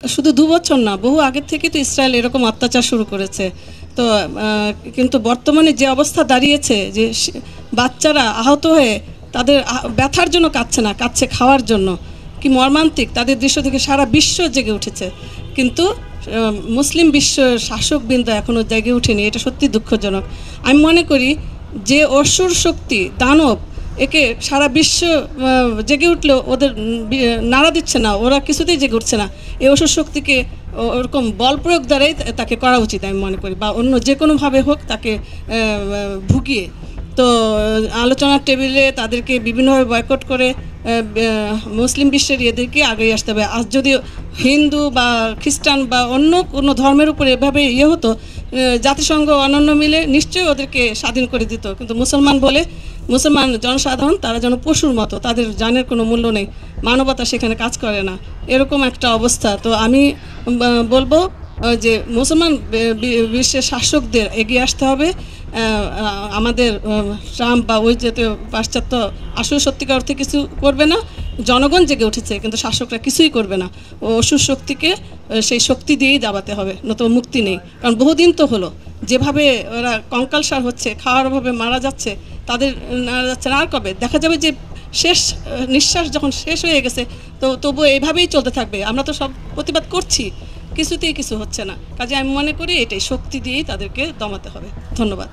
শুধু ২ বছর না, বহু আগের থেকে তো ইসরায়েল এরকম অত্যাচার শুরু করেছে। তো কিন্তু বর্তমানে যে অবস্থা দাঁড়িয়েছে যে বাচ্চারা আহত হয়ে তাদের ব্যথার জন্য কাঁদছে না, কাঁদছে খাওয়ার জন্য। কি মর্মান্তিক! তাদের দৃশ্য থেকে সারা বিশ্ব জেগে উঠেছে, কিন্তু মুসলিম বিশ্ব শাসকবৃন্দ এখনও জেগে ওঠেনি। এটা সত্যি দুঃখজনক। আমি মনে করি যে অসুর শক্তি, দানব, একে সারা বিশ্ব জেগে উঠলেও ওদের নাড়া দিচ্ছে না, ওরা কিছুতেই জেগে উঠছে না। এই অসুর শক্তিকে ওরকম বল প্রয়োগ দ্বারাই তাকে করা উচিত আমি মনে করি, বা অন্য যে কোনোভাবে হোক তাকে ভুগিয়ে। তো আলোচনার টেবিলে তাদেরকে বিভিন্নভাবে বয়কট করে মুসলিম বিশ্বের এদেরকে আগেই আসতে হবে। আজ যদি হিন্দু বা খ্রিস্টান বা অন্য কোনো ধর্মের উপরে এভাবে হতো, জাতিসংঘ অন্যান্য মিলে নিশ্চয়ই ওদেরকে স্বাধীন করে দিত। কিন্তু মুসলমান জনসাধারণ তারা যেন পশুর মতো, তাদের জানের কোনো মূল্য নেই, মানবতা সেখানে কাজ করে না, এরকম একটা অবস্থা। তো আমি বলবো যে মুসলমান বিশ্বের শাসকদের এগিয়ে আসতে হবে। আমাদের ট্রাম্প বা ওই জাতীয় পাশ্চাত্য আসলে সত্যিকার অর্থে কিছু করবে না। জনগণ জেগে উঠেছে, কিন্তু শাসকরা কিছুই করবে না। ও অসুর শক্তিকে সেই শক্তি দিয়েই দাবাতে হবে, নতুন মুক্তি নেই। কারণ বহুদিন তো হলো যেভাবে ওরা কঙ্কালসার হচ্ছে, খাওয়ার অভাবে মারা যাচ্ছে, তাদের মারা যাচ্ছে না। আর কবে দেখা যাবে যে শেষ নিঃশ্বাস যখন শেষ হয়ে গেছে, তো তবু এইভাবেই চলতে থাকবে। আমরা তো সব প্রতিবাদ করছি, কিছুতেই কিছু হচ্ছে না। কাজে আমি মনে করি এটাই শক্তি দিয়েই তাদেরকে দমাতে হবে। ধন্যবাদ।